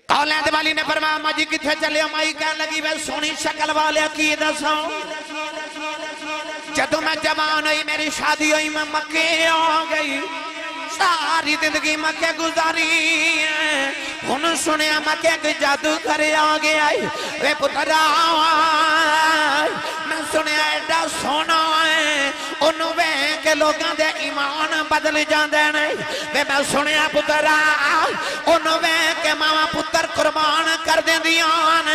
اولاد والی نے فرمایا اما جی کتھے چلے ہو؟ مائی کہنے لگی وے سونی شکل والے کی دسوں جدوں میں جوان ہوئی میری شادی ہوئی میں مکے آ گئی ساری زندگی مکے گزاری ہن سنیا مکے کوئی جادو کرے آ گیا وے پترا میں سنیا ایڈا سونا ہے انہوں وے کہ لوگاں دے ایمان بدل جاندے نہیں وے میں سنیا پترا انہوں وے کہ ماما پتر قربان کر دیں دیان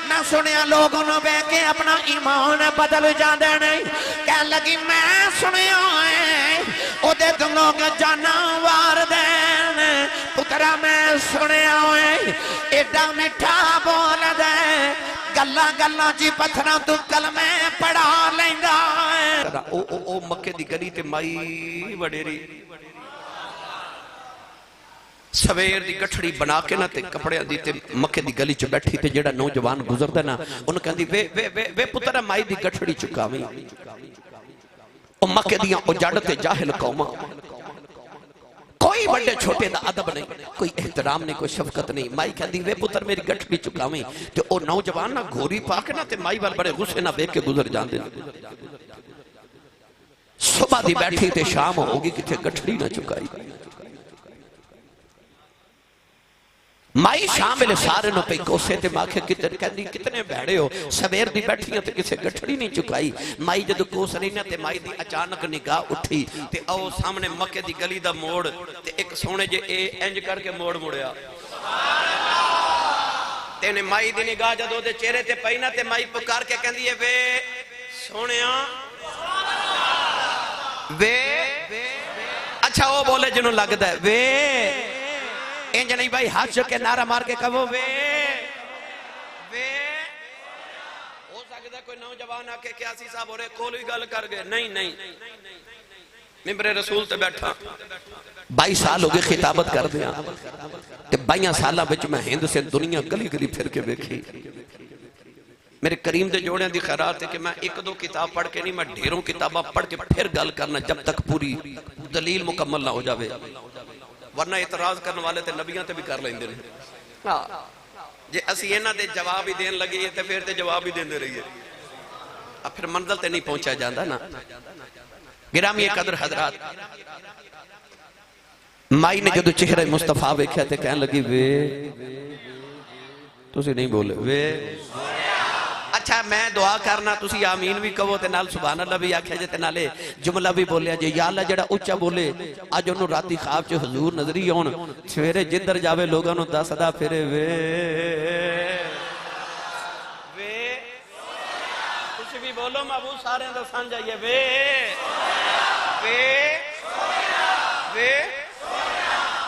میں سنیا لوگ انہوں وے کہ اپنا ایمان بدل جاندے نہیں کہہ لگی میں سنیا ہے او دے تم لوگ جانوار دین پترا میں سنیا ہے ایڈا مٹھا بول دے گلہ گلہ جی پتھرہ تو کلمے پڑھا لیندہ ہے او مکے دی گلی تے مائی وڈیری سویر دی گٹھڑی بنا کے نا تے کپڑے دی تے مکے دی گلی چ بیٹھی تے جڑا نوجوان گزر دے نا انہوں کہندی وے پترہ مائی دی گٹھڑی چکاویں او مکے دیاں او جڑ تے جاہل قوماں کوئی بڑے چھوٹے دا عدب نہیں کوئی احترام نہیں کوئی شفقت نہیں مائی کہہ دی وے پتر میری گٹھڑی چکاویں تو او نوجوان نا گھوری پاکے نا تے مائی وال بڑے غصے نہ بیک کے گزر جان دے صبح دی بیٹھی تے شام ہوگی کتے گٹھڑی نہ چکائی مائی شامل سارے نو پہ کوسے تے ماں کتنے بیڑے ہو سویر دی بیٹھیاں تے کسے گٹھڑی نہیں چکائی مائی جدو کوس رہی نا تے مائی دی اچانک نگاہ اٹھی تے او سامنے مکے دی گلی دا موڑ تے ایک سونے جے اے انج کر کے موڑ مڑیا تے نے مائی دی نگاہ جدو دے چہرے تے پہینا تے مائی پکار کے کہندی ہے وے سونیاں وے اچھا وہ بولے جنہوں لگتا ہے وے انج نہیں بھائی ہاتھ چکے نعرہ مار کے کہو وے ہو سکتا ہے کوئی نوجوان آکے کیاسی صاحب ہو رہے کول ہی گل کر گئے نہیں ممبر رسول تے بیٹھا 22 سال ہو گئے خطابت کر دیا تے 22 سالہ بچ میں ہند سے دنیا گلی گلی پھر کے بیکھی میرے کریم دے جوڑے دی خیرات ہے کہ میں ایک دو کتاب پڑھ کے نہیں میں ڈھیروں کتابہ پڑھ کے پھر گل کرنا جب تک پوری دلیل مکمل نہ ہو جاوے ورنہ اعتراض کرنے والے تے نبیاں تے بھی کر لیں دے رہے جے اسی اینا دے جواب ہی دین لگے تے پھر تے جواب ہی دین دے رہی ہے اب پھر منزل تے نہیں پہنچا جاندہ نا گرامی قدر حضرات مائی نے جدو چہرہ مصطفیٰ ویکھیا تے کہنے لگی وے تسی نہیں بولے وے اچھا میں دعا کرنا تسی آمین بھی کہو تے نال سبحان اللہ بھی آکھے جے تے نالے جملہ بھی بولیا جے یا اللہ جڑا اچھا بولے آج انہوں راتی خواب چے حضور نظری ہون سویرے جندر جاوے لوگاں نو دا صدا پھرے وے تسی بھی بولو محبوب سارے اندر سان جائیے وے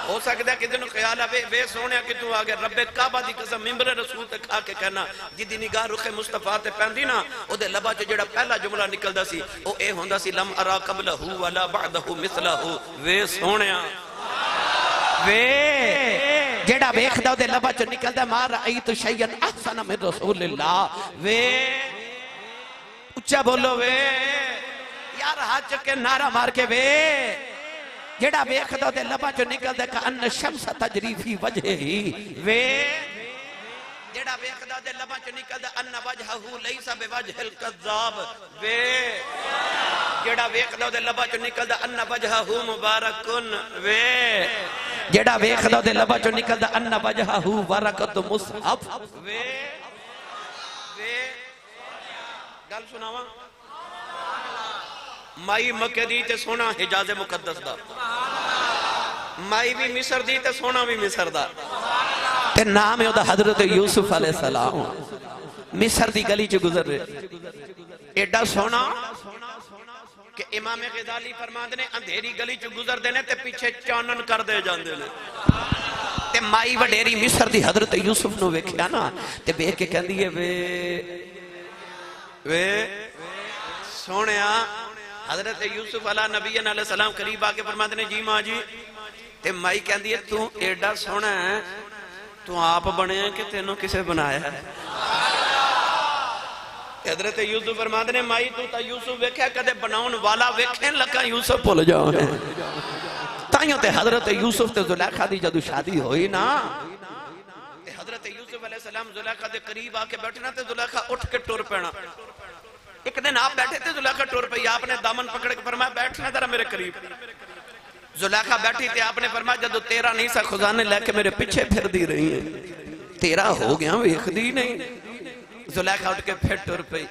ہو سکتا ہے کہ دنوں خیال ہے وے سونے کہ تو آگے رب کعبہ دی قسم ممبر رسول تے کھا کے کہنا جدی نگاہ رخ مصطفیٰ تے پہندی نا او دے لبا جو جڑا پہلا جملہ نکل دا سی او اے ہوندہ سی لم ارا قبلہو ولا بعدہو مثلہو وے سونیا وے جڑا بیخ دا دے لبا جو نکل دا مار رأیت شیئن احسن من رسول اللہ وے اچھا بولو وے یار ہاتھ چکے نعرہ مار کے وے جڑا بیخ دو دے لبا جو نکل دے کہ ان شمس تجری فی وجہ ہی وے جڑا بیخ دو دے لبا جو نکل دے ان وجہہو لیسا بے وجہ القذاب وے جڑا بیخ دو دے لبا جو نکل دے ان وجہہو مبارکن وے جڑا بیخ دو دے لبا جو نکل دے ان وجہہو ورکت مصحف وے گل سناواں مائی مکہ دی تے سونا حجاز مقدس دا مائی بھی مصر دی تے سونا بھی مصر دا تے نام ہے دا حضرت یوسف علیہ السلام مصر دی گلی چ گزر رہے ایڈا سونا کہ امام غزالی فرماندے نے اندھیری گلی چ گزر دینے تے پیچھے چانن کر دے جاندے نے تے مائی وڈیری مصر دی حضرت یوسف نو ویکھیا نا تے بیٹھ کے کہندی ہے وے سونیا حضرت یوسف علیہ نبی علیہ السلام قریب آکے فرماتے ہیں جی ماں جی تے مائی کہندی ہے تو ایڈا سونا ہے تو آپ بنے ہیں کہ تینوں کسے بنایا ہے حضرت یوسف فرماتے ہیں مائی تو تا یوسف ویکھے کدے بناؤن والا ویکھیں لکا یوسف بھول جاؤ ہے تائیوں تے حضرت یوسف تے زلیخا دی جدو شادی ہوئی نا حضرت یوسف علیہ السلام زلیخا دے قریب آ کے بیٹھنا تے زلیخا اٹھ کے ٹور پینا. ایک دن آپ بیٹھے تھے زلیخا ٹور پہ, آپ نے دامن پکڑ کے فرمایا بیٹھنا ذرا میرے قریب. زلیخا بیٹھی تھی, آپ نے فرمایا جدو تیرا نہیں سا خزانے لے کے میرے پیچھے پھر دی رہی ہیں, تیرا ہو گیا ویکھ دی نہیں. زلیخا اٹھ کے پھر ٹور پئی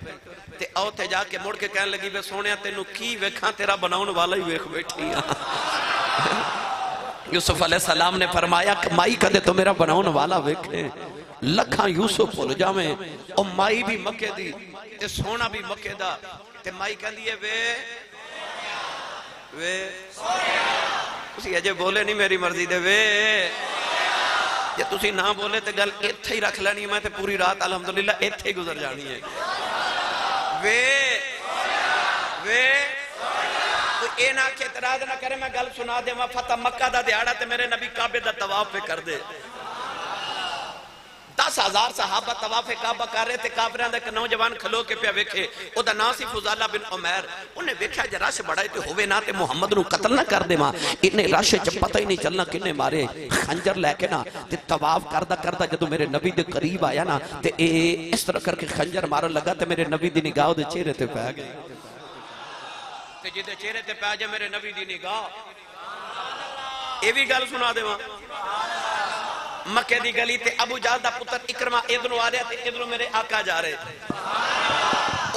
تے او تے جا کے مڑ کے کہنے لگی وے سونیا تینوں کی ویکھاں, تیرا بناؤن والا ہی ویکھ بیٹھی ہاں. یوسف علیہ السلام نے فرمایا کہ مائی کدے تو میرا بناؤن والا ویکھے, لکھاں یوسف بھول جاویں, او مائی بھی مکے دی تے سونا بھی مکے دا. تے مائی کہہ دیئے وے اسی اجے بولے نہیں میری مرضی دے وے, جے تسی نہ بولے تے گل ایتھے ہی رکھ لینی, میں تے پوری رات الحمدللہ ایتھے ہی گزر جانی ہے. کوئی اے نہ کہ اعتراض نہ کرے, میں گل سنا دے میں فتح مکہ دا دیہڑا تے میرے نبی کعبے دا طواف پہ کر دے. 10,000 صحابہ طواف کعبہ کر رہے تھے, کافران دا ایک نوجوان کھلو کے پہ ویکھے, او دا نا سی فضالہ بن عمیر. انہیں ویکھا جا رش بڑھائے تے ہوئے نا تے محمد نو قتل نہ کر دے ماں, انہیں رش جب پتہ ہی نہیں چلنا کنے مارے. خنجر لے کے نا تے طواف کردہ جدو میرے نبی دے قریب آیا نا تے اس طرح کر کے خنجر مارن لگا تے میرے نبی دی نگاہ دے چہرے تے پہ گئے. تے جدے چہرے تے پہ جائے میرے نبی دی نگاہ, اے بھی گل سنا دے ماں. مکہ دی گلی تے ابو جہل دا پتر اکرمہ ادھروں آ رہے تے ادھروں میرے آقا جا رہے.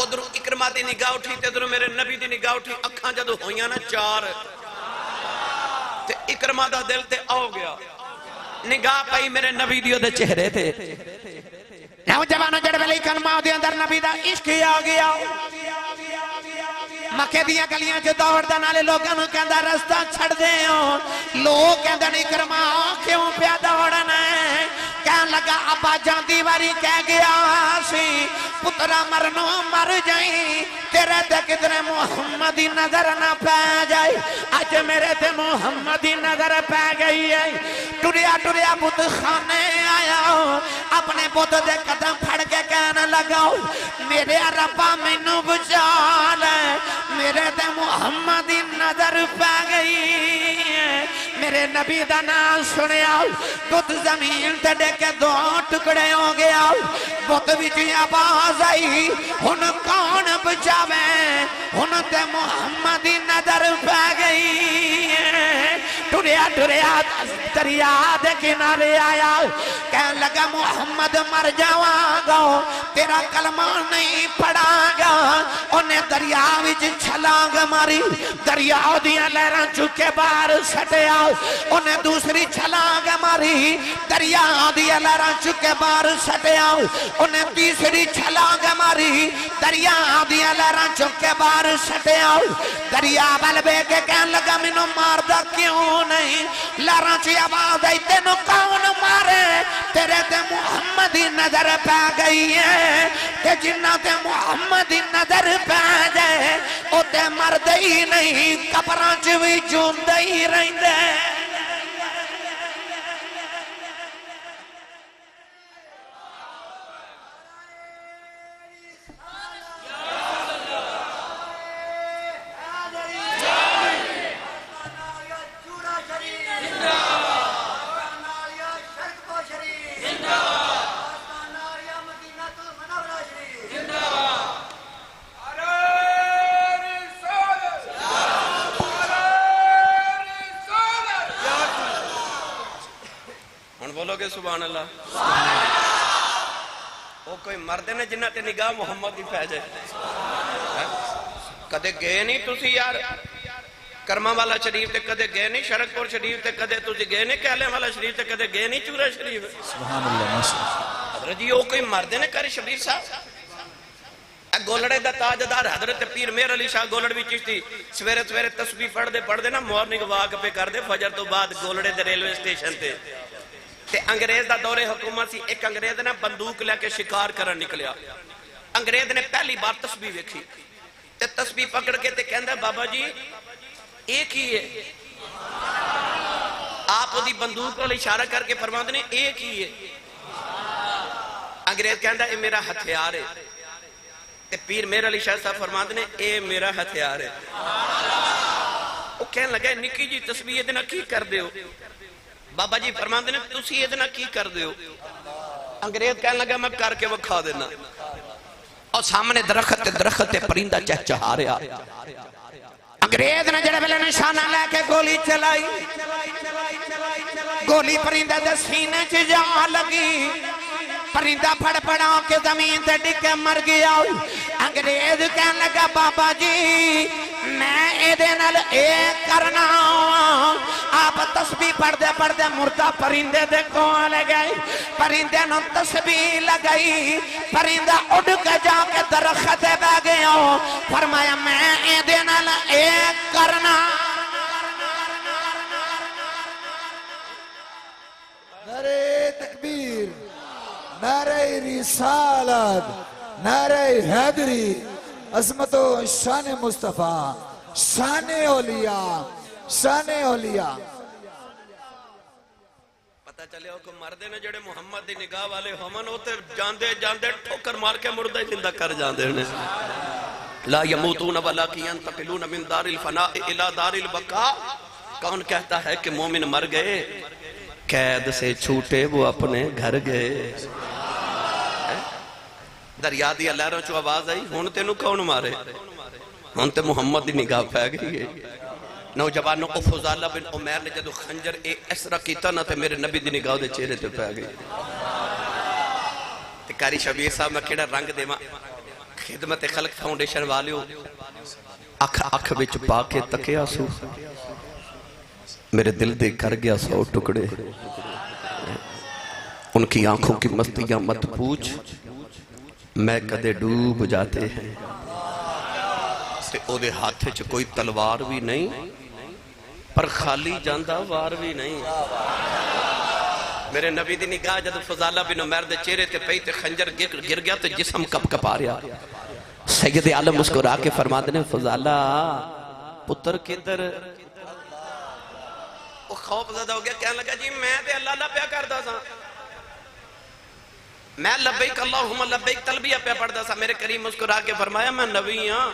ادھروں اکرمہ دی نگاہ اٹھی تے ادھروں میرے نبی دی نگاہ اٹھی, اکھاں جدو ہویاں نا 4 تے اکرمہ دا دل تے آو گیا, نگاہ پئی میرے نبی دیو دے چہرے تے. نوجوانوں جڑ ویلے کلمہ دے اندر نبی دا عشق آ گیا. مکے دیاں گلیاں جو دوڑ دا نالے لوگاں کہندا رستہ چھڑ دے ہوں, لوگ کہندا نہیں کرما کیوں پیا دوڑنا ہے. کہن لگا ابا جان دیواری کہہ گیا سی پترا مرنو مر جائیں, تیرے تے کدھر محمدی نظر نہ پہ جائے. آج میرے تے محمدی نظر پہ گئی ہے. ٹریا بت خانے آیا, اپنے بت دے قدم پھڑ کے کہنے لگا میرے ربا مینوں بچا لے, میرے تے محمدی نظر پہ گئی ہے. میرے نبی دا نام سنیا, بت زمین تے ڈے کے 2 ٹکڑے ہو گیا. بت وچ آواز آئی ہن کون بچاوے, ہن تے محمدی نظر پہ گئی ہے. ٹریا دریا دے کنارے آیا, کہنے لگا محمد مر جاواں گا, تیرا کلمہ نہیں پڑھا گا. انہیں دریا وچ چھلانگ ماری, دریا دیاں لہراں چکے باہر سٹیا. انہیں دوسری چھلانگ ماری, دریا دیاں لہراں چکے باہر سٹیا. انہیں تیسری چھلانگ ماری, دریا دیاں لہراں چکے باہر سٹیا. دریا بل بے کے کہنے لگا مینوں ماردا کیوں نہیں, لہراں چی آواز آئی تینوں کون مارے, تیرے تے محمدی نظر پہ گئی ہے. تے جنہ تے محمدی نظر پہ جائے او تے مرد ہی نہیں, قبراں چ وی جوندے ہی رہندے. سبحان اللہ. وہ کوئی مرد نے جنہ تے نگاہ محمد ہی پہ جائے. کدے گئے نہیں تسی یار کرما والا شریف تے, کدے گئے نہیں شرک پور شریف تے, کدے تسی گئے نہیں کہلے والا شریف تے, کدے گئے نہیں چورا شریف. سبحان اللہ. حضرت جی وہ کوئی مرد نے کری شبیر صاحب گولڑے دا تاجدار حضرت پیر میر علی شاہ گولڑ بھی چشتی سویرے سویرے تسبیح پڑھ دے نا, مارننگ واک پہ کر دے فجر تو بعد گولڑے دے ریلوے سٹیشن تے. تے انگریز دا دور حکومت سی, ایک انگریز نے بندوق لے کے شکار کرن نکلیا. انگریز نے پہلی بار تسبیح ویکھی تے تسبیح پکڑ کے تے کہندا بابا جی ایک ہی ہے. آپ دی بندوق والے اشارہ کر کے فرماندے نے ایک ہی ہے. انگریز کہندا اے میرا ہتھیار ہے. تے پیر میر علی شاہ صاحب فرماندے نے اے میرا ہتھیار ہے. وہ کہنے لگا نکی جی تسبیح ادنا کی کر دے ہو. بابا جی فرماندے نے تسی ادنا کی کر دے ہو. انگریز کہنے لگا میں کر کے وکھا دینا، اور سامنے درخت پرندہ چہچہا رہا، انگریز نے جڑے ویلے نشانہ لے کے گولی چلائی، گولی پرندہ دے سینے چ جا لگی، پرندہ پھڑ پڑا کے زمین تے ڈگے مر گیا۔ انگریز کہنے لگا بابا جی میں ایدے نال ایک کرنا، آپ تسبیح پڑھ دے مردہ پرندے دے کون لے گئی، پرندے نو تسبیح لگئی، پرندہ اڑ کے جا کے درخت بہ گیا، فرمایا میں ایدے نال ایک کرنا۔ نعرہ تکبیر، نعرہ رسالت، نعرہ حیدری، عظمت و شان مصطفیٰ، شان اولیاء، شان اولیاء۔ پتہ چلے ہو کہ مردے نے جڑے محمد دی نگاہ والے ہمن ہوتے جاندے جاندے ٹھوکر مار کے مردے زندہ کر جاندے انہیں۔ لا یموتون ولیکن ینتقلون من دار الفناء الى دار البقاء۔ کون کہتا ہے کہ مومن مر گئے؟ قید سے چھوٹے وہ اپنے گھر گئے۔ دریا دی لہروں چو آواز آئی، ہون تینو کون مارے؟ ہون تے محمد دی نگاہ پہ گئی ہے۔ نوجوانوں کو فضالہ بن عمیر نے جدو خنجر اسرا کیتا نہ تے میرے نبی دی نگاہ دے چہرے تے پہ گئی۔ تے کاری شبیر صاحب میں کیڑا رنگ دے ماں خدمت خلق فاؤنڈیشن والیوں اکھ بچ پا کے تکیا سو، میرے دل دے کر گیا 100 ٹکڑے۔ ان کی آنکھوں کی مستیاں مت پوچھ، میں کدے ڈوب جاتے ہیں، تے او دے ہاتھے چ کوئی تلوار بھی نہیں، پر خالی جاندہ وار بھی نہیں۔ میرے نبی دی نگاہ جد فضالہ بن عمیر دے چہرے تے پئی تے خنجر گر گیا تے جسم کپ کپ آ رہا۔ سید عالم مسکرا کے فرماتے نے فضالہ پتر کدھر؟ وہ خوف زدہ ہو گیا، کہنے لگا جی میں تے اللہ اللہ پیا کردہ سا، میں لبیک اللہم لبیک تلبیہ پہ پڑھتا سا۔ میرے کریم مسکرا کے فرمایا میں نبی ہاں،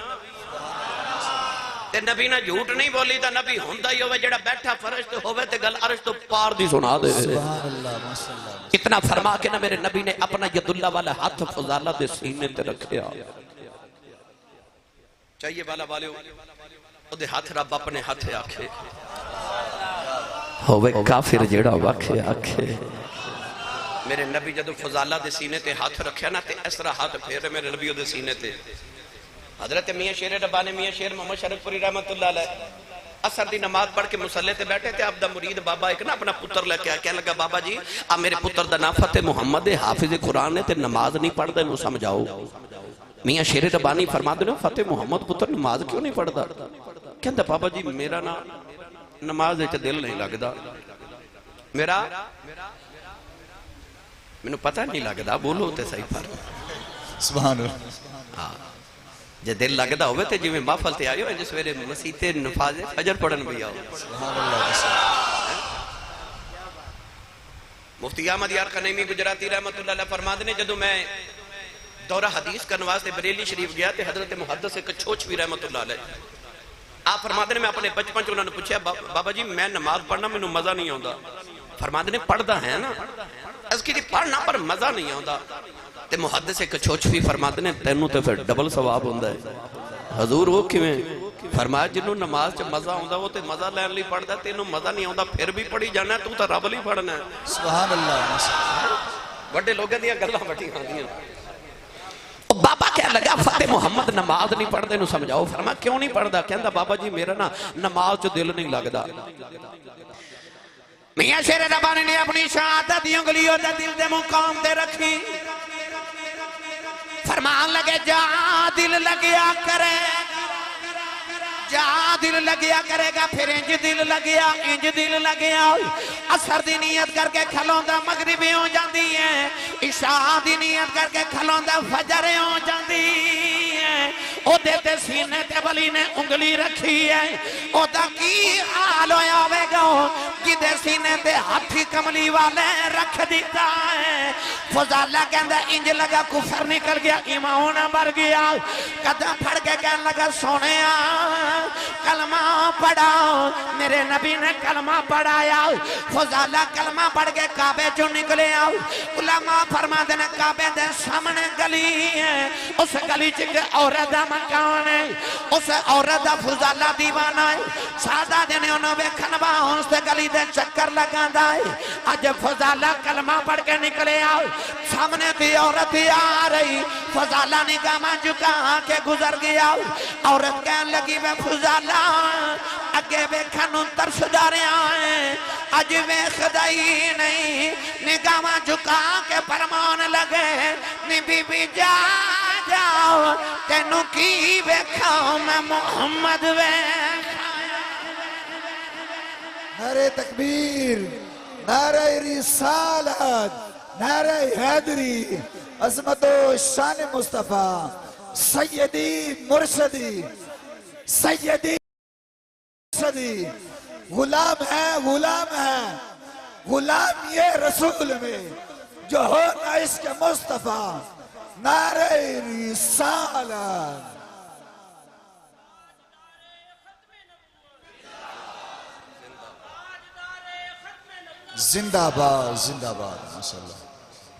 تے نبی نہ جھوٹ نہیں بولی تا، نبی ہوندہ ہی ہوئے جڑا بیٹھا فرشت ہوئے تے گل عرش تو پار دی سنا دے۔ اتنا فرما کے نہ میرے نبی نے اپنا ید اللہ والا ہاتھ فضالہ دے سینے تے رکھیا۔ چاہیے والا والے او دے ہاتھ رب اپنے ہاتھ آکھے، ہوئے کافر جڑا واکھے آکھے۔ میرے نبی جدو فضالہ دے سینے تے ہاتھ رکھیا نا تے اس طرح ہاتھ پھیرے میرے نبی دے سینے تے۔ حضرت میاں شیر ربانی میاں شیر محمد شرف پوری رحمت اللہ علیہ اثر دی نماز پڑھ کے مسلح تے بیٹھے تھے، آپ دا مرید بابا ایک نا اپنا پتر لے کے آیا، کہنے لگا بابا جی آپ میرے پتر دا نام فتح محمد حافظ قرآن ہے تے نماز نہیں پڑھ دے نو سمجھاؤ۔ میاں شیر ربانی فرما دے فتح محمد پتر نماز کیوں نہیں پڑھ دا؟ کہنے بابا جی میرا نا نماز ایچ دل نہیں لگ دا، میرا میں پتہ نہیں لگدا، بولو تے صحیح پر سبحان اللہ۔ جے دل لگدا ہوئے تے جی میں محفل تے آئیو جس ویلے مسیح تے نفاذ فجر پڑھن بھی آؤ۔ سبحان اللہ۔ مفتی احمد یار خنیمی گجراتی رحمت اللہ علیہ فرماتے نے جدو میں دورہ حدیث کا نواز تے بریلی شریف گیا تے حضرت محدث کچھوچوی رحمت اللہ علیہ آپ فرماتے نے میں اپنے بچپن چ انہوں نے پوچھا بابا جی میں نماز پڑھنا میں مزہ نہیں آتا، فرماتے نے پڑھدا ہے نا اس کی پڑھنا پر مزہ نہیں آتا، تے محدث کچھوچوی فرماتے نے تینوں تے پھر ڈبل ثواب ہوندا ہے۔ حضور وہ کیویں؟ فرمایا جنہوں نماز چ مزہ آندا وہ تے مزہ لین لئی پڑھدا، تینوں مزہ نہیں آندا پھر بھی پڑھی جانا، تو تے رب لئی پڑھنا ہے۔ سبحان اللہ۔ بڑے لوگاں دیاں گلاں بڑی ہوندیاں۔ بابا کہہ لگا فتح محمد نماز نہیں پڑھ دے نو سمجھاؤ، فرمایا کیوں نہیں پڑھ دا؟ کہندا بابا جی میرا نا نماز چ دل نہیں لگدا۔ میاں شیر ربانی نے اپنی شہادت دی انگلیوں تے دل دے مقام تے رکھی، فرمان لگے جا دل لگیا کرے، جا دل لگیا کرے گا پھر انج دل لگیا انج دل لگیا، اثر دی نیت کر کے کھلوندا مغربی ہو جاندی ہے، عشاء دی نیت کر کے کھلوندا فجر ہو جاندی ہے۔ او دیتے سینے تے ولی نے انگلی رکھی ہے، او دا کی حال ہویا ہوئے گا جدے سینے تے ہاتھی کملی والے رکھ دیتا ہے، فضالہ کہندہ انج لگا کفر نکل گیا ایمان بر گیا قدم پھڑ کے کہنے لگا سونے کلمہ پڑھا میرے نبی نے کلمہ پڑھایا فضالہ کلمہ پڑھ کے کعبے جو نکلے آؤ علماء فرما دینے کعبے دے سامنے گلی ہے اس گلی چکے عورت دا مکان ہے اس عورت دا فضالہ دیوانہ ہے سادہ دینے انہوں بے کھنبا ہوں سے گلی دے چکر لگا دائے آج فضالہ کلمہ پڑھ کے نکلے آؤ سامنے دی عورت ہی آ رہی فضالہ نگاہ جھکا کے گزر گیا عورت کہنے لگی بے فضالہ اگے بے کھنوں ترس جا رہے آئیں آج بے خدائی نہیں نگاہ جھکا کے فرمان لگے نی بی بی جا جاؤ تینوں کی بے کھاؤ میں محمد بے نعرہ تکبیر نعرہ رسالت نعرہ حیدری عظمت و شان مصطفیٰ سیدی مرشدی سیدی مرشدی غلام ہے غلام یہ رسول میں جو ہو نہ عشق مصطفیٰ نعرہ رسالت زندہ باد ماشاءاللہ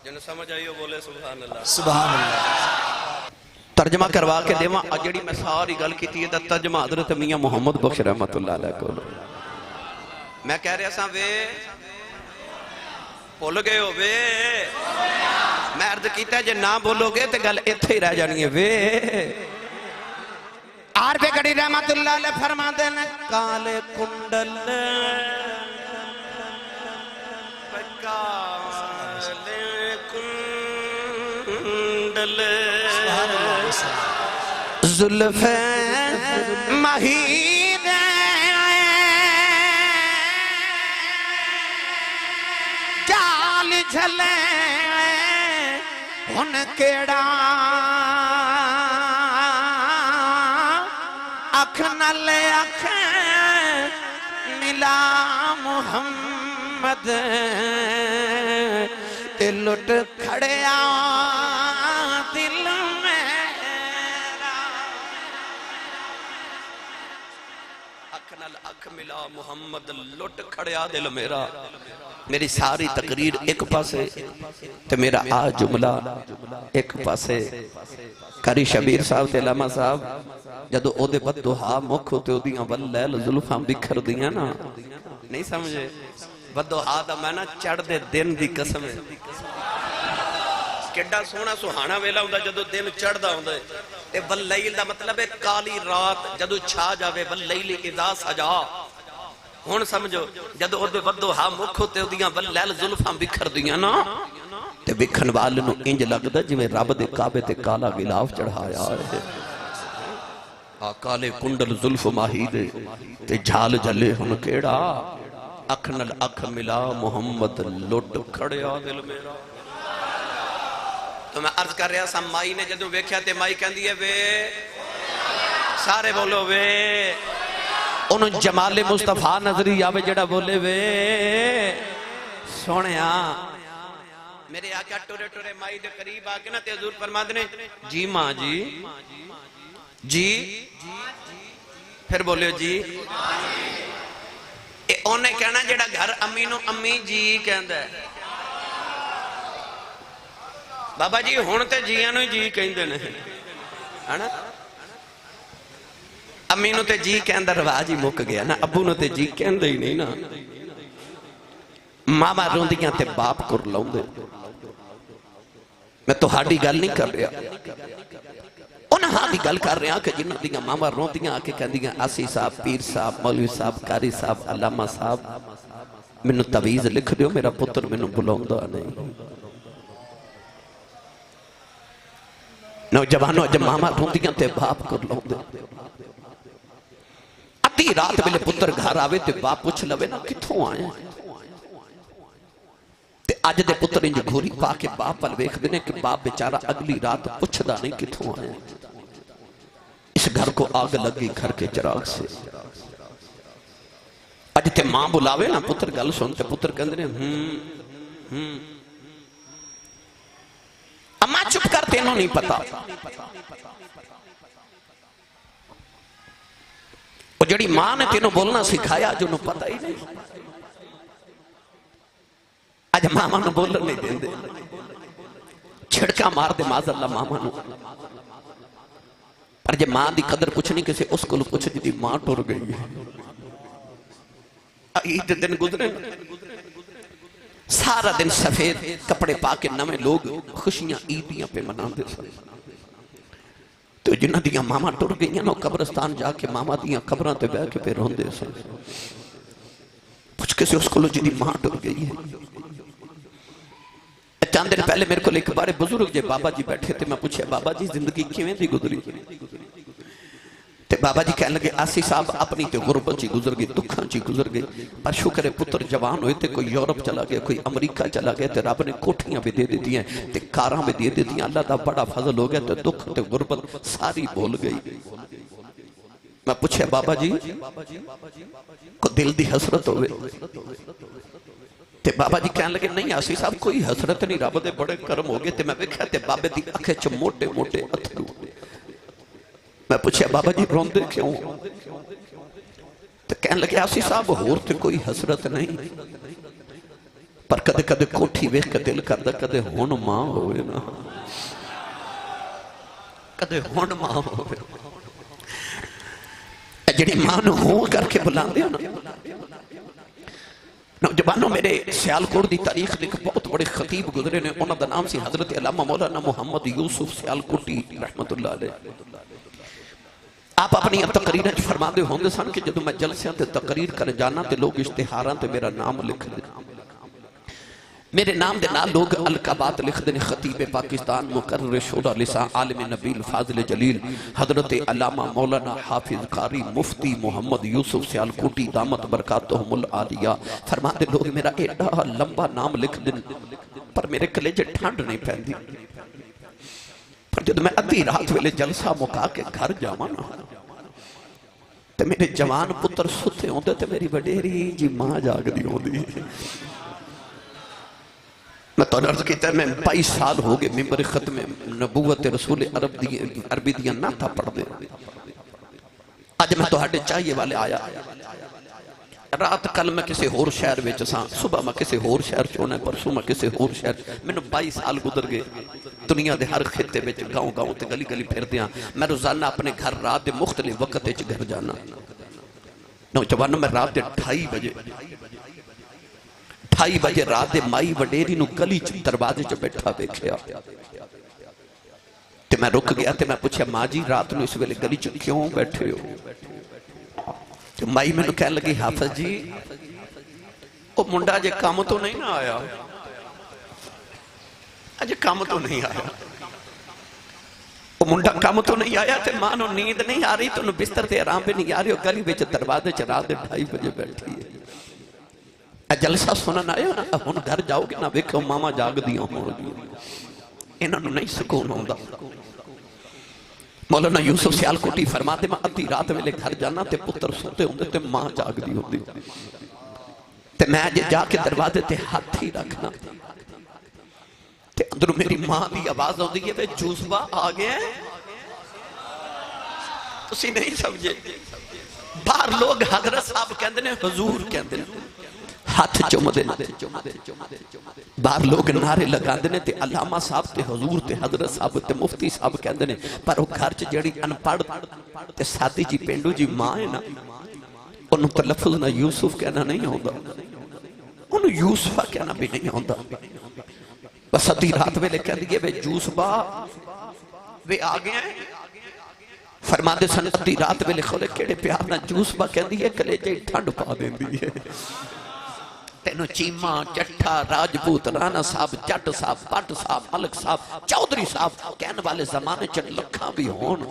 جنہوں سمجھ آئی ہو بولے سبحان اللہ سبحان اللہ ترجمہ کروا کے دیواں اجڑی میں ساری گل کی تھی ترجمہ حضرت میاں محمد بخش رحمت اللہ علیہ کو میں کہہ رہا ساں وے بھول گئے ہو وے میں عرض کیتا ہے جے نہ بولو گے تو گل اتھے ہی رہ جانی ہے وے آر پہ کڑی رحمت اللہ علیہ فرما دینے کالے کنڈل زلف مہید جال جھلے ان کیڑا اکھ نل اکھ ملا محمد تے لٹ کھڑیا دل میرا اکھ نل اکھ ملا محمد لٹ کھڑیا دل میرا میری ساری تقریر ایک پاسے تے میرا آ جملہ ایک پاسے کاری شبیر صاحب تے علامہ صاحب جدو او دے بددہا مکھ ہوتے ہو دیاں واللیل ظلفاں بکھر دیاں نا نہیں سمجھے بددہا دا میں نا چڑھ دے دن دی قسم ہے کیڈا سونا سہانا ویلا ہوندا جدو دن چڑھدا ہوندا ہے تے واللیل دا مطلب ہے کالی رات جدو چھا جاوے واللیل اذا سجا ہن سمجھو جدو او دے بددہا مکھ ہوتے ہو دیاں واللیل ظلفاں بکھر دیاں نا تے بکھن والے نو انج لگدا جویں رب دے کعبے تے کالا غلاف چڑھایا ہے کالے کنڈل ظلف ماہی دے تے جھال جلے ہن کیڑا اکھ نل اکھ ملا محمد لٹ کھڑیا دل میرا تو میں عرض کر رہا سا مائی نے جدوں ویکھیا تے مائی کہندی ہے وے سارے بولو وے انہوں جمال مصطفیٰ نظری آوے جڑا بولے وے سونیا میرے آقا ٹورے ٹورے مائی دے قریب آکے نا تے حضور فرما دینے جی ماں جی جی پھر بولے جی انہیں کہنا جڑا گھر امی نو امی جی کہندہ ہے بابا جی ہون تے جیاں نو جی کہندے نہیں امی نو تے جی کہندہ رواج ہی مک گیا نا ابو نو تے جی کہندہ ہی نہیں نا ماما روندیاں تے باپ کر لاؤں دے میں تو ہاڑی گل نہیں کر رہا انہاں ہاں بھی گل کر رہے ہیں کہ جنہوں دیاں ماما روندیاں آکے کہندیاں آسی صاحب پیر صاحب مولوی صاحب کاری صاحب علامہ صاحب منو تویز لکھ دیو میرا پتر منو بلوندہ نہیں نوجوانوں جب ماما روندیاں تے باپ کر لوندے ادھی رات بلے پتر گھر آوے تے باپ پوچھ لوے نا کتھوں آئے تے آج دے پتر انج گھوری پا کے باپ پل ویکھ دینے کہ باپ بیچارہ اگلی رات پوچھ دا نہیں کتھوں آئے اس گھر کو آگ لگی گھر کے چراغ سے آج تے ماں بلاوے نا پتر گل سنتے پتر کہندے اما چپ کر تینوں نہیں پتا وہ جڑی ماں نے تینوں بولنا سکھایا جو انہوں پتا ہی نہیں آج ماما نو بولن نہیں دیں دے چھڑکا مار دے معاذ اللہ ماما نو پر جب ماں دی قدر کچھ نہیں کسی اس کو لو کچھ جدی ماں ٹور گئی ہے عید دن گزرے سارا دن سفید کپڑے پاکے نمے لوگ خوشیاں عیدیاں پہ منا دے سن تو جنہ دیاں ماما ٹور گئی ہیں نو قبرستان جا کے ماما دیاں قبران تے بیٹھ کے پہ رون دے سن پوچھ کسی اس کو لو جدی ماں ٹور گئی ہے چاند دن پہلے میرے کو ایک بار بزرگ جے بابا جی بیٹھے تھے میں پوچھے بابا جی زندگی کیویں دی گزری تے بابا جی کہنے لگے آسی صاحب اپنی تے غربت جی گزر گئی دکھاں جی گزر گئی پر شکر پتر جوان ہوئے تے کوئی یورپ چلا گیا کوئی امریکہ چلا گیا تے رب نے کوٹھیاں بھی دے دیتی ہیں تے کاراں بھی دے دیتی ہیں اللہ دا بڑا فضل ہو گیا تے دکھ تے غربت ساری بول گئی میں پوچھے بابا جی کو دل دی حسرت ہوئے تے بابا جی کہنے لگے نہیں آسی صاحب کوئی حسرت نہیں رب دے بڑے کرم ہو گئے تے میں دیکھا تے بابے دی آنکھیں چ موٹے موٹے اتھرو میں پوچھا بابا جی روندے کیوں تے کہنے لگے آسی صاحب ہور تے کوئی حسرت نہیں پر کدے کدے کوٹھی ویکھ کے دل کردا کدے ہن ماں ہوئے نا کدے ہن ماں ہوئے جڑی ماں نو ہوں کر کے بلاندے ہو نا نوجوانوں میرے سیالکوٹ دی تاریخ لکھ بہت بڑے خطیب گزرے نے انہوں دا نام سی حضرت علامہ مولانا محمد یوسف سیالکوٹی رحمت اللہ علیہ آپ اپنی تقریر فرما دے ہوں گے سن کہ جدو میں جلسیاں تے تقریر کر جانا تے لوگ اشتہاراں تے میرا نام لکھ دے میرے نام دے نال لوگ القابات لکھ دے خطیب پاکستان مقرر شورا لسان عالم نبیل فاضل جلیل حضرت علامہ مولانا حافظ قاری مفتی محمد یوسف سیالکوٹی دامت برکاتہم العالیہ فرما دے لوگ میرا ایڈا لمبا نام لکھ دے پر میرے کلیجے ٹھنڈ نہیں پہندی پر جب میں ادھی رات ویلے جلسہ مکا کے گھر جاوانا تے میرے جوان پتر ستے ہوندے تے میری وڈیری جی ماں جاگ دی ہوندی میں تو عرض کیتا ہے میں 22 سال ہو گئے ممبر ختم نبوت رسول عربی دیاں نہ تھا پڑھ دے آج میں تو ہاڑے چاہیے والے آیا رات کل میں کسی ہور شہر ویچ ساں صبح میں کسی ہور شہر چونا ہے پرسوں میں کسی ہور شہر میں نے 22 سال گزر گئے دنیا دے ہر خطے ویچ گاؤں گاؤں تے گلی گلی پھر دیاں میں روزانہ اپنے گھر رات دے مختلف وقت ویچ گھر جانا نوجوانوں میں رات دے 2:30 بجے رات دے مائی وڈیری نو گلی دروازے چ بیٹھا دیکھیا تے میں رک گیا تے میں پوچھا ماں جی رات نو اس ویلے گلی چ کیوں بیٹھے ہو تے مائی میں نو کہنے لگی حافظ جی او منڈا جے کام تو نہیں نہ آیا اجے کام تو نہیں آیا وہ منڈا کام تو نہیں آیا تے ماں نو نیند نہیں آ رہی تو نو بستر تے آرام پہ نہیں آ رہی گلی وچ دروازے چ رات دے 2:30 بجے بیٹھی ہے جلسہ سنن آئے ہو نا ہن گھر جاؤ گے نا ویکھو ماما جاگ دیاں ہون گی انہاں نو نہیں سکون ہوندا مولانا یوسف سیالکوٹی فرماتے میں ادھی رات ویلے گھر جانا تے پتر سوتے ہوندے تے ماں جاگ دی ہوندی تے میں جا کے دروازے تے ہاتھ ہی رکھنا تے اندروں میری ماں دی آواز ہوندی ہے جوزبا آ گیا تسی نہیں سمجھے باہر لوگ حضرت صاحب کہندے نے حضور کہندے نے ہاتھ چوم دینے باہر لوگ نعرے لگا دینے تے علامہ صاحب تے حضور تے حضرت صاحب تے مفتی صاحب کہہ دینے پر وہ گھر چ جڑی انپڑھ تے سادی جی پینڈو جی ماں ہے نا انہوں تلفظ نہ یوسف کہنا نہیں ہوندا انہوں یوسفہ کہنا بھی نہیں ہوندا بس ادھی رات ویلے کہہ دیئے وے جوسبا وے آگے ہیں فرما دے سن ادھی رات ویلے خولے کیڑے پیار نہ جوسبا کہہ دیئے کلیجے ٹھنڈ پا دیں دیئے تینو چیمہ چٹھا راجپوت رانا صاحب جٹ صاحب پٹ صاحب ملک صاحب چودری صاحب کہنے والے زمانے چن لکھاں بھی ہون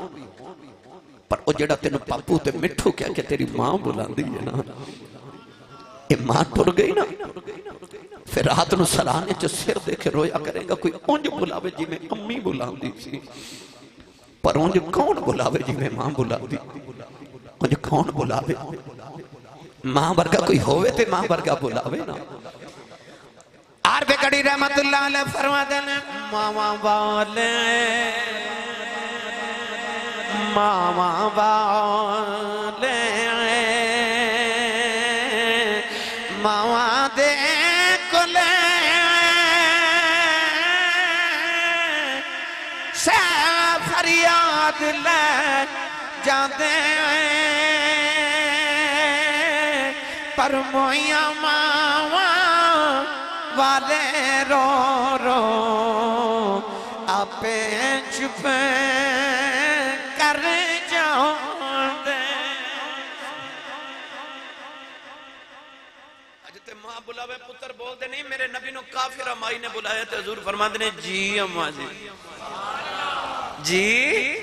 پر او جڑا تینو پاپو تے مٹھو کیا کہ تیری ماں بلان دی ہے نا یہ ماں ٹر گئی نا پھر رات نو سرانے چا سر دیکھے رویا کریں گا کوئی اونج بلاوے جی میں امی بلان دی سی پر اونج کون بلاوے جی میں ماں بلان دی اونج کون بلاوے ماں برگا کوئی ہوئے تے ماں برگا بلاوے نا بے کڑی رحمت اللہ علیہ فرماتے ہیں ماما والے ماما دے کلے سے فریاد لے جاندے پر مویا ماما والے رو رو آپے چھپے کر جاؤں دے اجتے ماں بلاوے پتر بول دے نہیں میرے نبی نو کافر امائی نے بلایا تھے حضور فرما دے جی اماں جی جی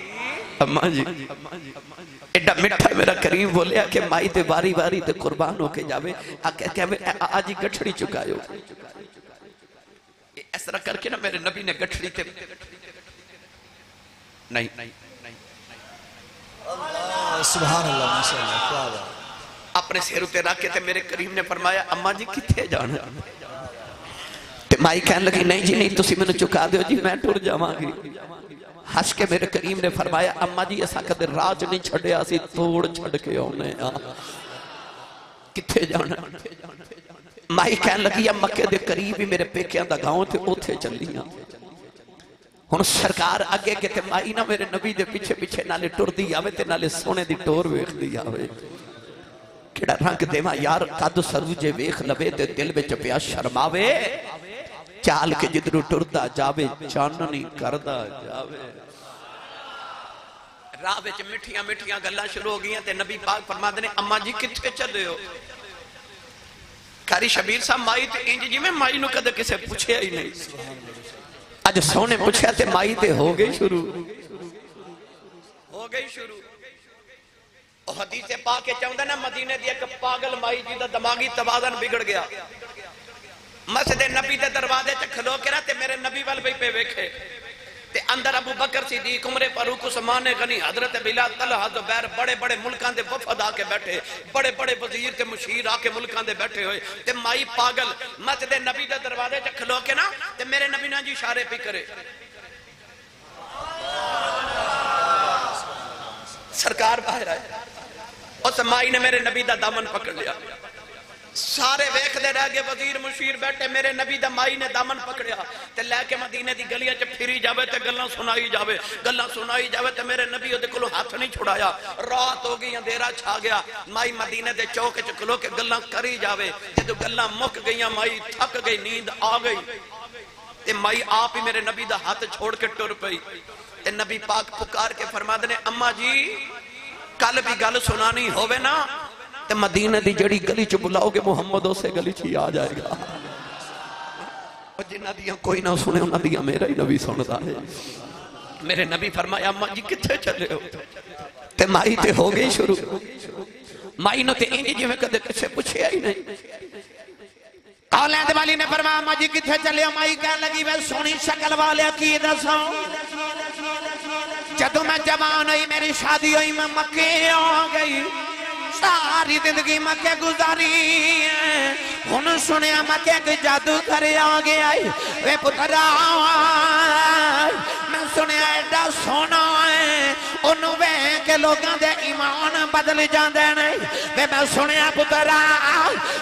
اماں جی ایڈا مٹھا میرا کریم بولیا کہ مائی تے باری باری تے قربان ہو کے جاوے آج ہی گٹھڑی چکایو اس طرح کر کے نا میرے نبی نے گٹھڑی تے نہیں سبحان اللہ ماشاءاللہ کیا بات اپنے سیر تے رکھ کے تے میرے کریم نے فرمایا اماں جی کتھے جانا تے مائی کہنے لگی نہیں جی نہیں تسی میں نے چکا دیو جی میں ٹر جاواں گی ہس کے میرے کریم نے فرمایا اماں جی ایسا کدے راج نہیں چھڑے اسی توڑ چھڑ کے ہونے کتھے جانا مائی کہنے لگی یا مکے دے قریب ہی میرے پیکیاں دا گاؤں تھے اوتھے چلیاں ہن سرکار آگے کے تے مائی نہ میرے نبی دے پیچھے پیچھے نالے ٹر دی آوے تے نالے سونے دی ٹور ویکھ دی آوے کیڑا رنگ دیواں یار قد سروجے ویکھ لوے تے دل وچ پیا شرماوے چال کے جدرو ٹردا جاوے چاننی کردا جاوے راہ وچ مٹھیاں مٹھیاں گلاں شروع ہو گئیاں تے نبی پاک فرماندے نے اماں جی کتھے چلے ہو قاری شبیر صاحب مائی تے انج جی میں مائی نو کدے کسے پوچھیا ہی نہیں اج سونے پوچھیا تے مائی تے ہو گئی شروع او حدیث پاک کے چاہندہ نا مدینے دی ایک پاگل مائی جی دا دماغی توازن بگڑ گیا مسجد نبی دے دروازے چ کھلو کے رہتے میرے نبی وال بھی پہ ویکھے تے اندر ابو بکر صدیق عمر فاروق عثمان غنی حضرت بلال طلحہ زبیر بڑے بڑے ملکاں دے وفد آ کے بیٹھے بڑے بڑے وزیر تے مشیر آ کے ملکاں دے بیٹھے ہوئے تے مائی پاگل مسجد نبی دے دروازے چ کھلو کے نا تے میرے نبی نا جی اشارے پہ کرے سرکار باہر آئے اس مائی نے میرے نبی دا دامن پکڑ لیا سارے ویکھ دے رہ گئے وزیر مشیر بیٹھے میرے نبی دا مائی نے دامن پکڑیا تے لے کے مدینے دی گلیاں چ پھری جاوے تے گلاں سنائی جاوے تے میرے نبی دے کولوں ہاتھ نہیں چھڑایا رات ہو گئی اندھیرا چھا گیا مائی مدینے دے چوک چ کھلو کے گلاں کری جاوے جدوں گلاں مک گئیاں مائی تھک گئی نیند آ گئی تے مائی آپ ہی میرے نبی دا ہاتھ چھوڑ کے ٹر پئی تے نبی پاک پکار کے فرماندے نے اماں جی کل بھی گل سنانی ہووے نا تے مدینہ دی جڑی گلی چ بلاؤ گے محمد اسے گلی چ آ جائے گا اور جنہ دیاں کوئی نہ سنے انہاں دیاں میرا ہی نبی سندا ہے میرے نبی فرمایا اماں جی کتھے چلے ہو تے مائی تے ہو گئی شروع مائی نو تے انج جویں کدے کسے پوچھیا ہی نہیں اولاد والی نے فرمایا اماں جی کتھے چلے ہو مائی کہنے لگی وے سونی شکل والے کی دساں جدوں میں جوان ہوئی میری شادی ہوئی میں مکے آ گئی ساری زندگی مکے گزاری ہن سنیا مکے کے جادو گھر آ گیا وے پترا میں سنیا ایڈا سونا ہے انہوں وے کے لوگاں دے ایمان بدل جاندے نہیں وے میں سنیا پترا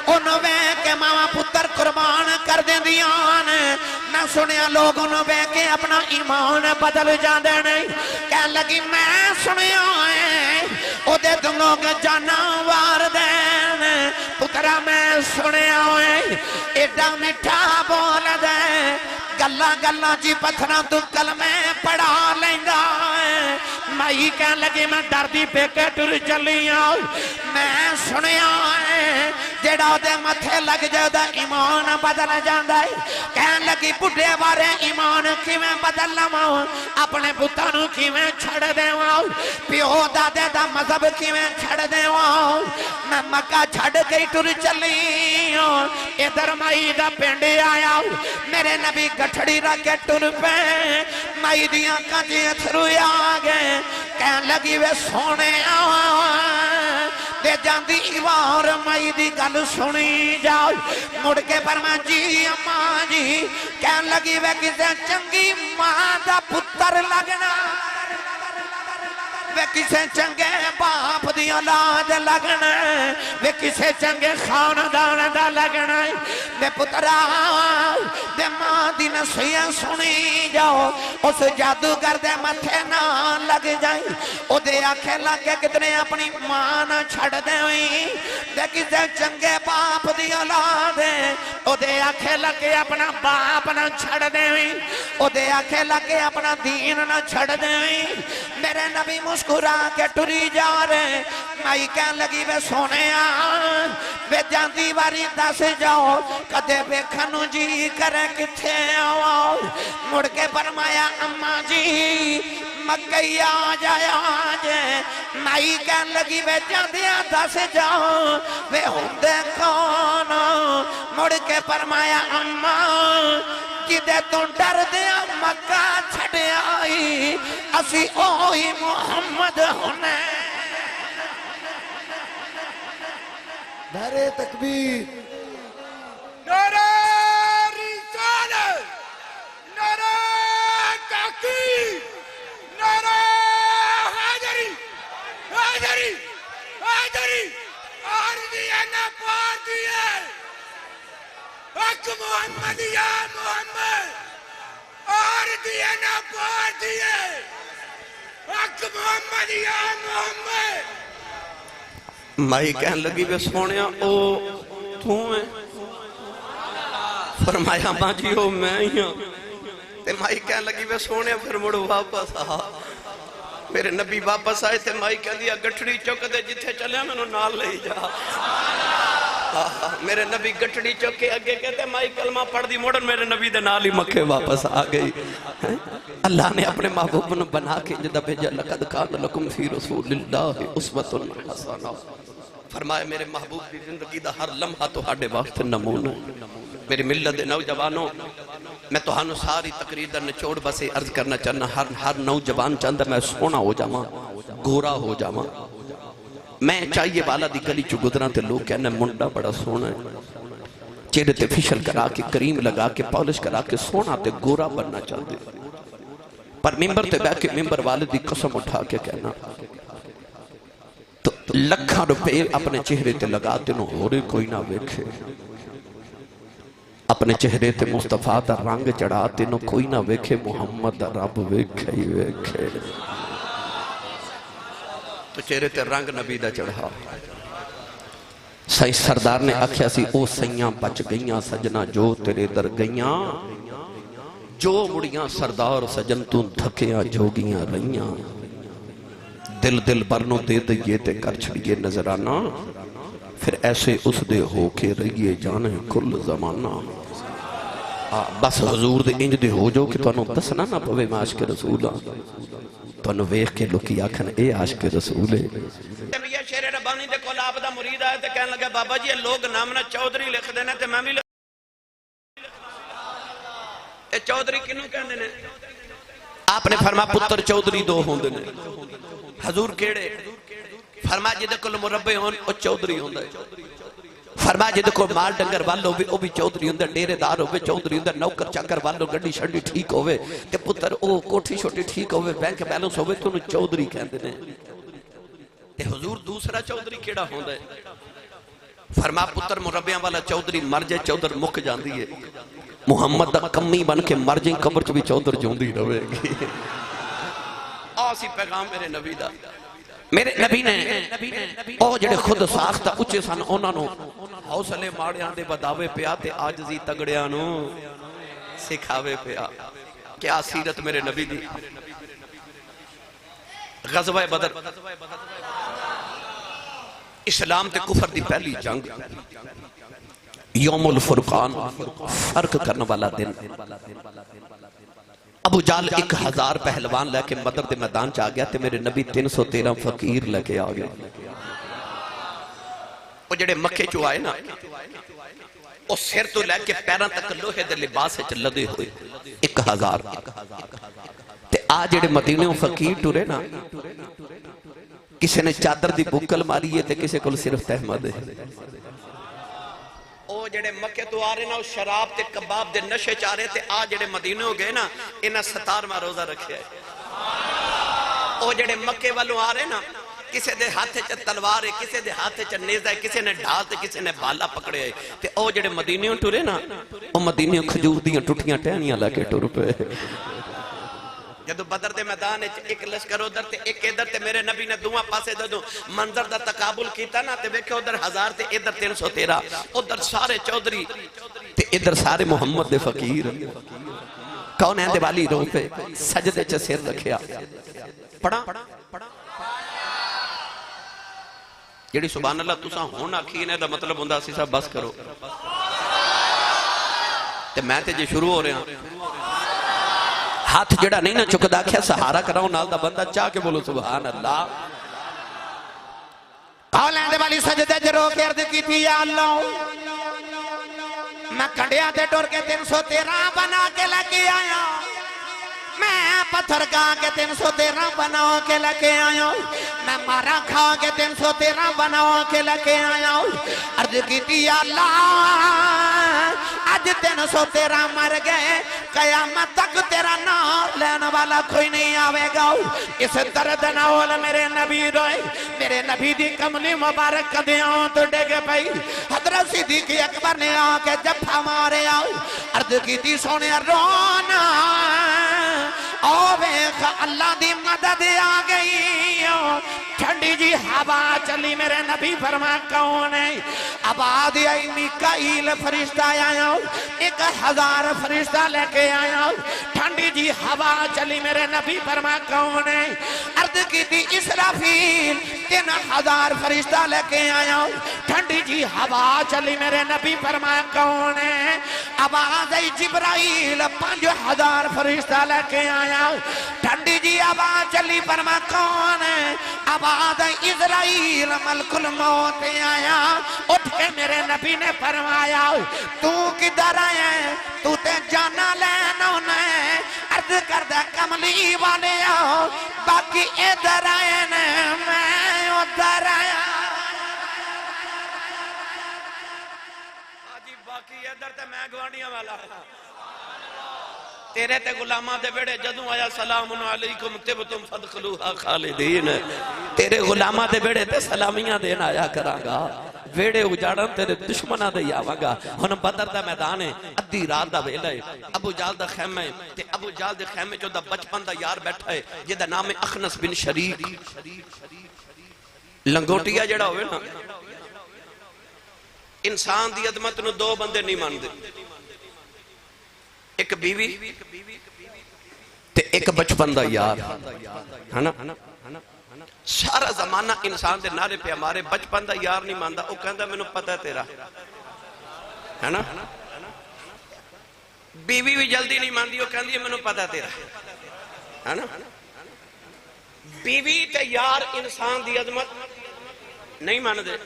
انہوں وے کے ماما پتر قربان کر دیں دیان میں سنیا لوگ انہوں وے کے اپنا ایمان بدل جاندے نہیں کہہ لگی میں سنیا ہے او دے تم لوگ جانا وار دین پترا میں سنیا ہوئے ایڈا مٹھا بول دے گلہ گلہ جی پتھرہ تو کلمے پڑھا لینگا مائی کہنے لگی میں ڈردی پہ کے ٹر چلی آؤ میں سنیا ہے جیڑا دے متھے لگ جائے دا ایمان بدل جاندہ ہے کہنے لگی بڑھے بارے ایمان کی میں بدل لماؤں اپنے پتانوں کی میں چھڑ دے واؤں پیو دادے دا مذہب کی میں چھڑ دے واؤں میں مکہ چھڑ گئی ٹر چلی ہوں ادھر مائی دا پینڈے آیا ہوں میرے نبی گٹھڑی رکھے ٹر پہ مائی دیاں کانچی اتھروی آگے کہنے لگی وے سونے تے جاندی وار مائی دی گل سنی جاؤ مڑ کے فرمایا جی اماں جی کہن لگی وے کسے چنگی ماں دا پتر لگنا وے کسے چنگے باپ دی اولاد لگنا وے کسے چنگے خاندان دا لگنا وے پترا دے ماں دی نصیحت سنی جاؤ اس جادوگر دے متھے نہ لگ جائیں او دے آنکھیں لگے کتنے اپنی ماں نہ چھڑ دے ہوئی دے کسے چنگے باپ دی اولاد ہے او دے آنکھیں لگے اپنا باپ نہ چھڑ دے ہوئی او دے آنکھیں لگے اپنا دین نہ چھڑ دے ہوئی میرے نبی مسکرا کے ٹری جا رہے مائی کہن لگی وے سونے آن وے جاندی واری دس جاؤ کدے بے کھنو جی کرے کتھے آؤ مڑ کے فرمایا اماں جی مکئی آ جائے آجے مائی کہن لگی وے جاندیاں دس جاؤ وے ہوندے کون مڑ کے فرمایا اماں جدے تو ڈر دیا مکہ چھڑے آئی اسی اوہی محمد ہونے نعرہ تکبیر نعرہ رسالت نعرہ تحقیق نعرہ حیدری حیدری حیدری آردیہ نہ پار دیئے حق محمد یا محمد آردیہ نہ پار دیئے حق محمد یا محمد مائی کہن لگی بے سونیا او تو ہیں فرمایا ماں جی او میں ہی ہوں تے مائی کہن لگی بے سونیا پھر مڑو واپس آ میرے نبی واپس آئے تے مائی کہہ دیا گٹھڑی چوک دے جتھے چلے میں انہوں نال لے جا میرے نبی گٹھڑی چوک کے آگے کہتے مائی کلمہ پڑھ دی موڑن میرے نبی دے نال ہی مکھے واپس آ گئی اللہ نے اپنے محبوب نے بنا کے جدہ بھیجا لقد کان لکم فی رسول اللہ اسوۃ حسنہ فرمایا میرے محبوب کی زندگی دا ہر لمحہ تو ہاڑے وقت نمونہ میری ملت دے نوجوانوں میں تو ہانو ساری تقریر در نچوڑ بسے عرض کرنا چاہنا ہر نوجوان چاہندہ میں سونا ہو جاواں گورا ہو جاواں میں چاہیے والا دی گلی چو گدران تے لوگ کہنے منڈا بڑا سونا ہے چہرے تے فشل کرا کے کریم لگا کے پالش کرا کے سونا تے گورا بننا چاہتے پر ممبر تے بیٹھ کے ممبر والدی قسم اٹھا کے کہنا تو لکھا روپے اپنے چہرے تے لگاتے نو ہو رہے کوئی نہ ویکھے اپنے چہرے تے مصطفیٰ دا رنگ چڑھاتے نو کوئی نہ ویکھے محمد دا رب ویکھے ہی ویکھے تو چہرے تے رنگ نبی دا چڑھا سائیں سردار نے آکھیا سی او سیاں بچ گئیاں سجنہ جو تیرے در گئیاں جو مڑیاں سردار سجن تو دھکیاں جوگیاں رہیاں دل دل برنوں دے دئیے تے کر چھڑیے نظرانہ پھر ایسے اس دے ہو کے رہیے جانے کل زمانہ بس حضور دے انج دے ہو جو کہ تو انہوں دسنا نہ پوے میں عاشق رسولہ تو انہوں ویخ کے لکی آکھن اے عاشق رسول ہے یہ شیر ربانی دے کول آپ دا مرید آئے تے کہنے لگا بابا جی لوگ نامنا چودری لکھ دینے تے میں بھی لکھ اے چودری کنوں کہنے نے آپ نے فرما پتر چودری دو ہوں دینے حضور کیڑے فرما جدہ کل مربع ہون او چودری ہوں دے فرما جدہ کو مال ڈنگر والو بھی او بھی چودری ہوں دے ڈیرے دار ہوئے چودری ہوں دے نوکر چاکر والو گڑی شڑی ٹھیک ہوئے تے پتر او کوٹھی چھوٹی ٹھیک ہوئے بینک بیلنس ہوئے تو انہوں چودری کہن دینے تے حضور دوسرا چودری کیڑا ہوں دے فرما پتر مربعیاں والا چودری مر جائے چودر مک جان دیئے محمد دا کمی بن کے مر جائیں قبر چ بھی چودر جوندی رہے گی آسی پیغام میرے نبی دا میرے نبی نے او جڑے خود ساختہ اچھے سن اونا نو حوصلے ماڑیاں دے بداوے پیا تے آجزی تگڑیاں نو سکھاوے پیا کیا سیرت میرے نبی دی غزوہ بدر اسلام تے کفر دی پہلی جنگ یوم الفرقان فرق کرنے والا دن ابو جال 1000 پہلوان لے کے بدر دے میدان چاہ گیا تے میرے نبی 313 فقیر لے کے آگیا وہ جڑے مکے چو آئے نا وہ سر تو لے کے پیران تک لوہے دے لباس سے لدے ہوئے 1000 تے آج جڑے مدینے فقیر ٹورے نا کسی نے چادر دی بکل ماری ہے تے کسی کو صرف تحمد ہے او جڑے مکے تو آ رہے نا شراب تے کباب دے نشے چاہ رہے تے آ جڑے مدینے ہو گئے نا انہاں 17واں روزہ رکھیا ہے او جڑے مکے والوں آ رہے نا کسے دے ہاتھ چ تلوار ہے کسے دے ہاتھ چ نیزہ ہے کسے نے ڈھال تے کسے نے بالا پکڑے ہے تے او جڑے مدینے ٹرے نا او مدینے کھجور دیاں ٹوٹیاں ٹہنیاں لا کے ٹر پے جدو بدر دے میدان ایک لشکر ادھر تے ایک ادھر تے میرے نبی نے دعا پاسے دو منظر دا تقابل کیتا نا تے ویکھے ادھر 1000 تے ادھر 313 ادھر سارے چودھری تے ادھر سارے محمد دے فقیر کون ہے دے والی رو پہ سجدے چ سر رکھیا پڑھا جیڑی سبحان اللہ تساں ہون آکھی نے دا مطلب ہوندا سی صاحب بس کرو تے میں تے جے شروع ہو رہے ہیں ہاتھ جڑا نہیں نہ چکدا کیا سہارا کراؤں نال دا بندہ چاہ کے بولو سبحان اللہ اولین دے والی سجدے جرو کے عرض کی تھی یا اللہ میں کھڑیا تے ٹور کے 313 بنا کے لگے آیا میں پتھر کھا کے 313 بنا کے لگے آیا میں مارا کھا کے 313 بنا کے لگے آیا عرض کی تھی یا اللہ آج 313 مر گئے قیامت تک تیرا نام لینے والا کوئی نہیں آوے گا اس درد ناول میرے نبی روئے میرے نبی دی کملی مبارک قدیاں تو ڈگے پئی حضرت صدیق اکبر نے آکے جب ہمارے آؤ عرض کی تھی سونے رونا ویخ اللہ دی مدد آ گئی ٹھنڈی جی ہوا چلی میرے نبی فرما کون ہے آباد آئی میکائیل فرشتہ آیا 1000 فرشتہ لے کے آیا ٹھنڈی جی ہوا چلی میرے نبی فرما کون ہے عرض کی تھی اسرافیل 3000 فرشتہ لے کے آیا ٹھنڈی جی ہوا چلی میرے نبی فرما کون ہے آباد آئی جبرائیل 5000 فرشتہ لے کے آیا ٹھنڈی جی آواز چلی فرما کون ہے آواز اسرائیل ملک الموت آیا اٹھ کے میرے نبی نے فرمایا تو کدھر آیا ہے تو تے جانا لینا ہے عرض کردہ کملی والے آؤ باقی ادھر آئے نے میں ادھر آیا آجی باقی ادھر تے میں گوانیاں والا تیرے تے غلامہ دے بیڑے جدوں آیا سلام علیکم تبتم فدخلوها خالدین تیرے غلامہ دے بیڑے تے سلامیاں دین آیا کرانگا بیڑے اجاڑن تیرے دشمنہ دے آوانگا ہن بدر دا میدان ہے ادھی رات دا ویلہ ہے ابو جال دا خیمہ ہے تے ابو جال دے خیمہ جو دا بچپن دا یار بیٹھا ہے جدہ نام اخنس بن شریک لنگوٹیا جڑا ہوئے نا انسان دی عظمت نو 2 بندے نہیں مان دے ایک بیوی تے ایک بچپن دا یار ہے نا سارا زمانہ انسان دے نعرے پہ ہمارے بچپن دا یار نہیں ماندا او کہندا مینوں پتہ ہے تیرا ہے نا بیوی بھی جلدی نہیں ماندی او کہندی ہے مینوں پتہ ہے تیرا ہے نا بیوی تے یار انسان دی عظمت نہیں مان دے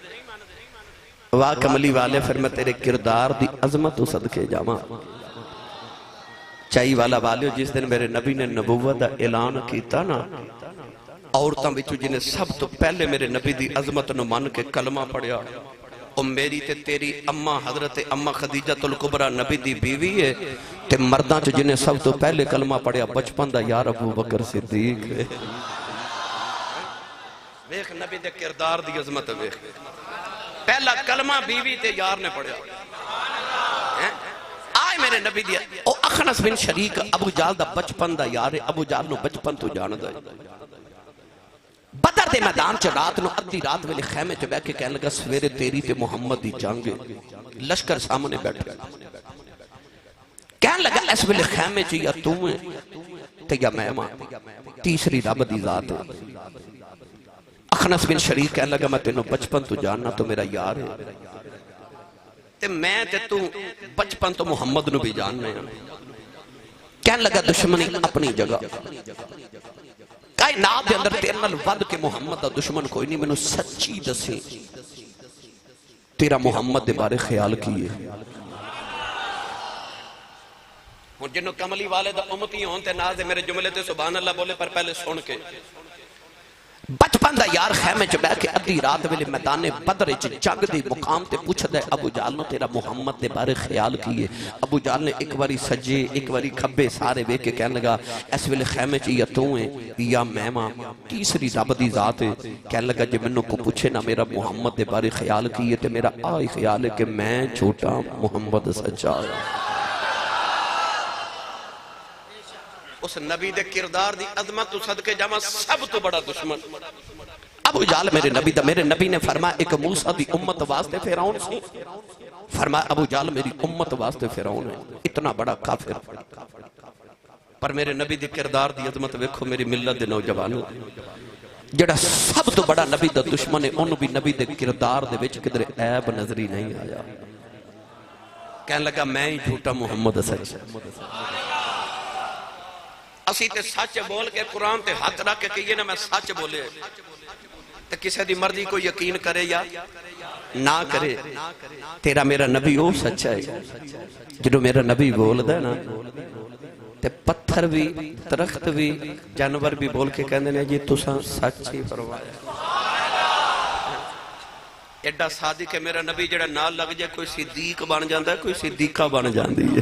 واہ کملی والے پھر میں تیرے کردار دی عظمت صدقے جاواں چاہی والا والیو جس دن میرے نبی نے نبوت اعلان کیتا نا عورتاں بچو جنہیں سب تو پہلے میرے نبی دی عظمت نو مان کے کلمہ پڑھیا او میری تے تیری اماں حضرت اماں خدیجہ الکبریٰ نبی دی بیوی ہے تے مرداں چو جنہیں سب تو پہلے کلمہ پڑھیا بچپن دا یار ابو بکر صدیق ہے ویخ نبی دے کردار دی عظمت ویخ پہلا کلمہ بیوی تے یار نے پڑھیا آئے میرے نبی دیا او اخنس بن شریک ابو جال دا بچپن دا یار ابو جال نو بچپن تو جان دا بدر دے میدان چا رات نو ادھی رات ویلے خیمے چا بیٹھ کے کہنے لگا سویرے تیری تے محمد دی جانگے لشکر سامنے بیٹھ گیا کہنے لگا اس ویلے خیمے چا یا تو ہیں تے یا میں ماں تیسری رب دی ذات ہے اخنس بن شریک کہنے لگا میں تینوں بچپن تو جاننا تو میرا یار ہے تے میں تے تو بچپن تو محمد نو بھی جاننے ہیں کہنے لگا دشمنی اپنی جگہ کائنات دے اندر تیرے نال ود کے محمد دا دشمن کوئی نہیں میں نو سچی دسی تیرا محمد دے بارے خیال کیے جنہوں کملی والے دا امتی ہون تے ناز دے میرے جملے تے سبحان اللہ بولے پر پہلے سن کے بچپن دا یار خیمے چ بیٹھ کے ادھی رات ویلے میدان بدر وچ جنگ دی مقام تے پوچھدا ہے ابو جہل نو تیرا محمد دے بارے خیال کیے؟ ابو جہل نے ایک واری سجے ایک واری کھبے سارے ویکھ کے کہنے لگا اس ویلے خیمے چ یا تو ہے یا میں ماں تیسری رب دی ذات ہے۔ کہنے لگا جے مینوں کو پوچھے نا میرا محمد دے بارے خیال کیے تے میرا آئی خیال ہے کہ میں جھوٹا محمد سچا ہے۔ اس نبی دے کردار دی عظمت تو صدقے جاواں سب تو بڑا دشمن ابو جہل میرے نبی نے فرمایا ایک موسیٰ دی امت واسطے فرعون سی، فرمایا ابو جہل میری امت واسطے فرعون ہے، اتنا بڑا کافر۔ پر میرے نبی دی کردار دی عظمت ویکھو میری ملت دے نوجوانوں، جڑا سب تو بڑا نبی دا دشمن ہے انہوں بھی نبی دے کردار دے وچ کدھر عیب نظری نہیں آیا۔ کہنے لگا میں ہی جھوٹا محمد سچ اسی تے سچ بول کے قرآن تے ہاتھ رکھ کے کہیے نا میں سچ بولے تے کسے دی مرضی کو یقین کرے یا نہ کرے، تیرا میرا نبی او سچا ہے جنہوں میرا نبی بول دے نا تے پتھر بھی درخت بھی جانور بھی بول کے کہنے نے جی تساں سچ ہی فرمایا۔ ایڈا صادق ہے میرا نبی جڑا نال لگ جائے کوئی صدیق بن جاندہ ہے کوئی صدیقہ بن جاندی ہے۔